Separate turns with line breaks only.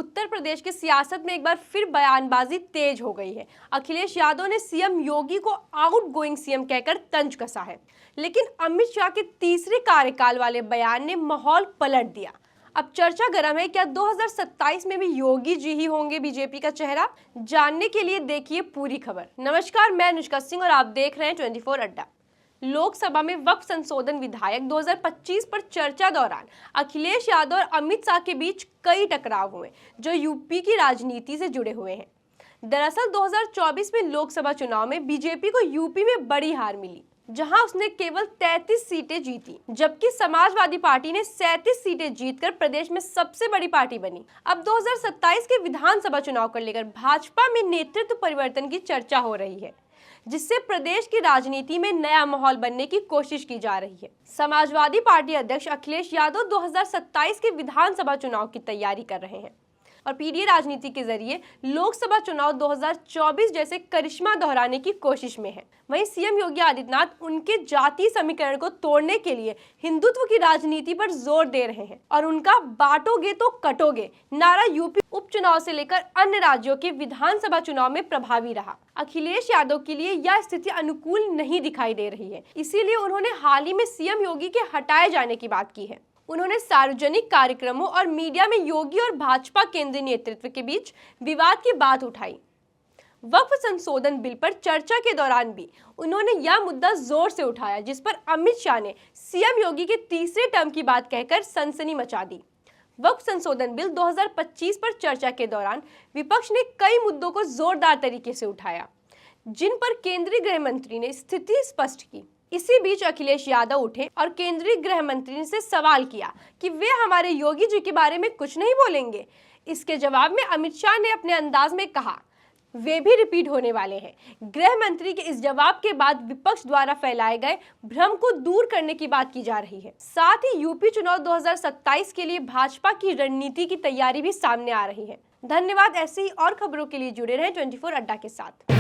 उत्तर प्रदेश की सियासत में एक बार फिर बयानबाजी तेज हो गई है। अखिलेश यादव ने सीएम योगी को आउटगोइंग सीएम कहकर तंज कसा है, लेकिन अमित शाह के तीसरे कार्यकाल वाले बयान ने माहौल पलट दिया। अब चर्चा गर्म है, क्या 2027 में भी योगी जी ही होंगे बीजेपी का चेहरा? जानने के लिए देखिए पूरी खबर। नमस्कार, मैं अनुष्का सिंह और आप देख रहे हैं 24 अड्डा। लोकसभा में वक्फ संशोधन विधायक 2025 पर चर्चा दौरान अखिलेश यादव और अमित शाह के बीच कई टकराव हुए जो यूपी की राजनीति से जुड़े हुए हैं। दरअसल 2024 में लोकसभा चुनाव में बीजेपी को यूपी में बड़ी हार मिली, जहां उसने केवल 33 सीटें जीती, जबकि समाजवादी पार्टी ने 37 सीटें जीतकर प्रदेश में सबसे बड़ी पार्टी बनी। अब 2027 के विधानसभा चुनाव को लेकर भाजपा में नेतृत्व परिवर्तन की चर्चा हो रही है, जिससे प्रदेश की राजनीति में नया माहौल बनने की कोशिश की जा रही है। समाजवादी पार्टी अध्यक्ष अखिलेश यादव 2027 के विधानसभा चुनाव की तैयारी कर रहे हैं और पीडीए राजनीति के जरिए लोकसभा चुनाव 2024 जैसे करिश्मा दोहराने की कोशिश में है। वहीं सीएम योगी आदित्यनाथ उनके जाति समीकरण को तोड़ने के लिए हिंदुत्व की राजनीति पर जोर दे रहे हैं और उनका बांटोगे तो कटोगे नारा यूपी उपचुनाव से लेकर अन्य राज्यों के विधानसभा चुनाव में प्रभावी रहा। अखिलेश यादव के लिए यह स्थिति अनुकूल नहीं दिखाई दे रही है, इसीलिए उन्होंने हाल ही में सीएम योगी के हटाए जाने की बात की है। उन्होंने सार्वजनिक कार्यक्रमों और मीडिया में योगी और भाजपा केंद्रीय नेतृत्व के बीच विवाद की बात उठाई। वक्फ संशोधन बिल पर चर्चा के दौरान भी उन्होंने यह मुद्दा जोर से उठाया, जिस पर अमित शाह ने सीएम योगी के तीसरे टर्म की बात कहकर सनसनी मचा दी। वक्फ संशोधन बिल 2025 पर चर्चा के दौरान विपक्ष ने कई मुद्दों को जोरदार तरीके से उठाया, जिन पर केंद्रीय गृह मंत्री ने स्थिति स्पष्ट की। इसी बीच अखिलेश यादव उठे और केंद्रीय गृह मंत्री से सवाल किया कि वे हमारे योगी जी के बारे में कुछ नहीं बोलेंगे। इसके जवाब में अमित शाह ने अपने अंदाज में कहा, वे भी रिपीट होने वाले हैं। गृह मंत्री के इस जवाब के बाद विपक्ष द्वारा फैलाए गए भ्रम को दूर करने की बात की जा रही है। साथ ही यूपी चुनाव 2027 के लिए भाजपा की रणनीति की तैयारी भी सामने आ रही है। धन्यवाद। ऐसे ही और खबरों के लिए जुड़े रहें 24 अड्डा के साथ।